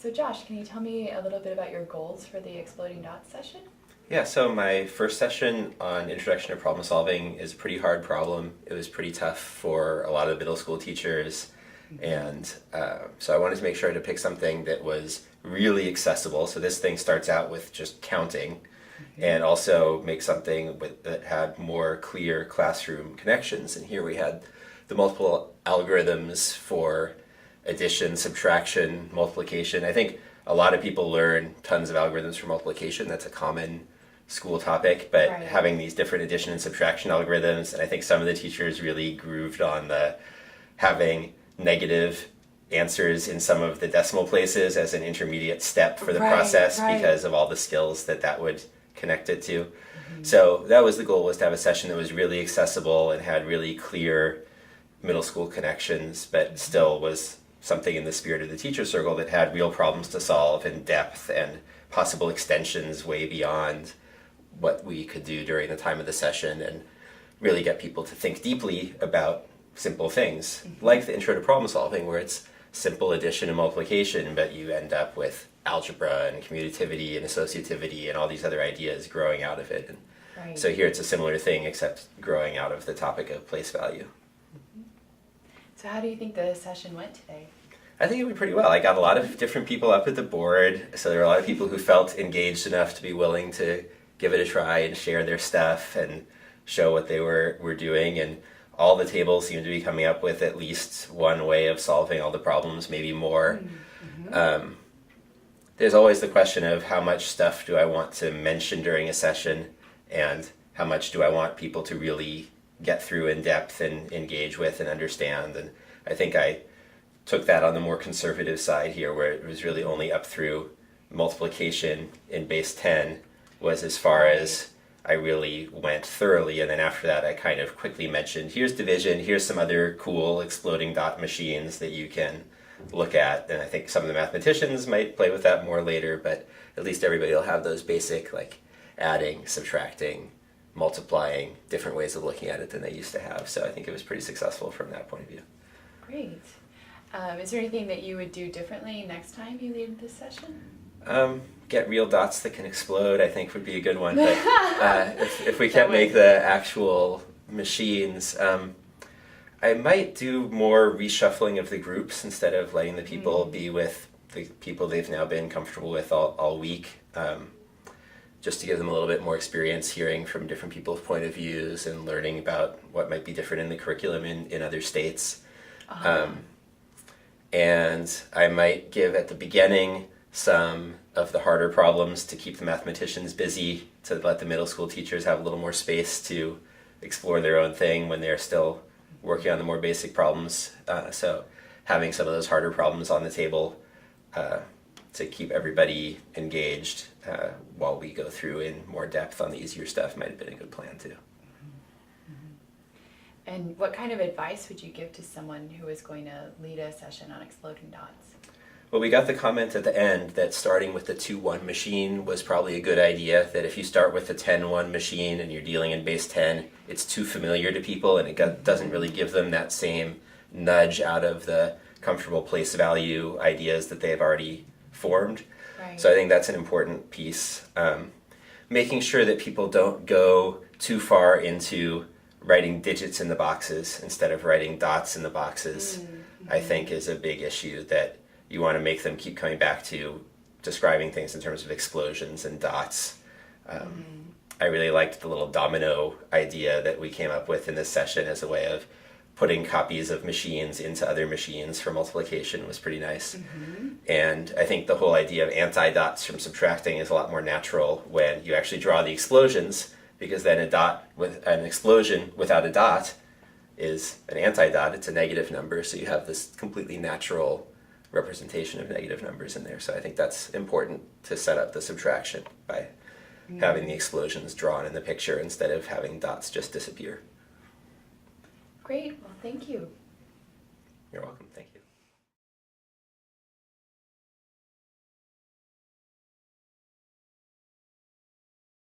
So Josh, can you tell me a little bit about your goals for the Exploding Dots session? Yeah, so my first session on Introduction to Problem Solving is a pretty hard problem. It was pretty tough for a lot of middle school teachers, and so I wanted to make sure to pick something that was really accessible. So this thing starts out with just counting, and also make something that had more clear classroom connections. And here we had the multiple algorithms for addition, subtraction, multiplication. I think a lot of people learn tons of algorithms for multiplication. That's a common school topic, but Right. having these different addition and subtraction algorithms, and I think some of the teachers really grooved on the having negative answers in some of the decimal places as an intermediate step for the Right, process right. because of all the skills that would connect it to. So that was the goal, was to have a session that was really accessible and had really clear middle school connections, but still was something in the spirit of the teacher circle that had real problems to solve in depth and possible extensions way beyond what we could do during the time of the session, and really get people to think deeply about simple things like the intro to problem solving, where it's simple addition and multiplication, but you end up with algebra and commutativity and associativity and all these other ideas growing out of it. And Right. so here it's a similar thing, except growing out of the topic of place value. So how do you think the session went today? I think it went pretty well. I got a lot of different people up at the board, so there were a lot of people who felt engaged enough to be willing to give it a try and share their stuff and show what they were doing, and all the tables seemed to be coming up with at least one way of solving all the problems, maybe more. There's always the question of how much stuff do I want to mention during a session, and how much do I want people to really get through in depth and engage with and understand. And I think I took that on the more conservative side here, where it was really only up through multiplication in base 10 was as far as I really went thoroughly, and then after that I kind of quickly mentioned, here's division, here's some other cool exploding dot machines that you can look at. And I think some of the mathematicians might play with that more later, but at least everybody will have those basic, like adding, subtracting, multiplying, different ways of looking at it than they used to have. So I think it was pretty successful from that point of view. Great. Is there anything that you would do differently next time you lead this session? Get real dots that can explode, I think, would be a good one. But if we can't would- make the actual machines, I might do more reshuffling of the groups instead of letting the people be with the people they've now been comfortable with all week, just to give them a little bit more experience hearing from different people's point of views and learning about what might be different in the curriculum in other states. And I might give at the beginning some of the harder problems to keep the mathematicians busy, to let the middle school teachers have a little more space to explore their own thing when they're still working on the more basic problems. So having some of those harder problems on the table to keep everybody engaged while we go through in more depth on the easier stuff might have been a good plan too. And what kind of advice would you give to someone who is going to lead a session on exploding dots? Well, we got the comment at the end that starting with the 2-1 machine was probably a good idea, that if you start with the 10-1 machine and you're dealing in base 10, it's too familiar to people, and it doesn't really give them that same nudge out of the comfortable place value ideas that they've already formed. Right. So I think that's an important piece. Making sure that people don't go too far into writing digits in the boxes instead of writing dots in the boxes, I think is a big issue that you want to make them keep coming back to, describing things in terms of explosions and dots. I really liked the little domino idea that we came up with in this session as a way of putting copies of machines into other machines for multiplication was pretty nice. And I think the whole idea of anti-dots from subtracting is a lot more natural when you actually draw the explosions, because then a dot with an explosion without a dot is an anti-dot, it's a negative number, so you have this completely natural representation of negative numbers in there. So I think that's important to set up the subtraction by having the explosions drawn in the picture instead of having dots just disappear. Great. Well, thank you. You're welcome. Thank you.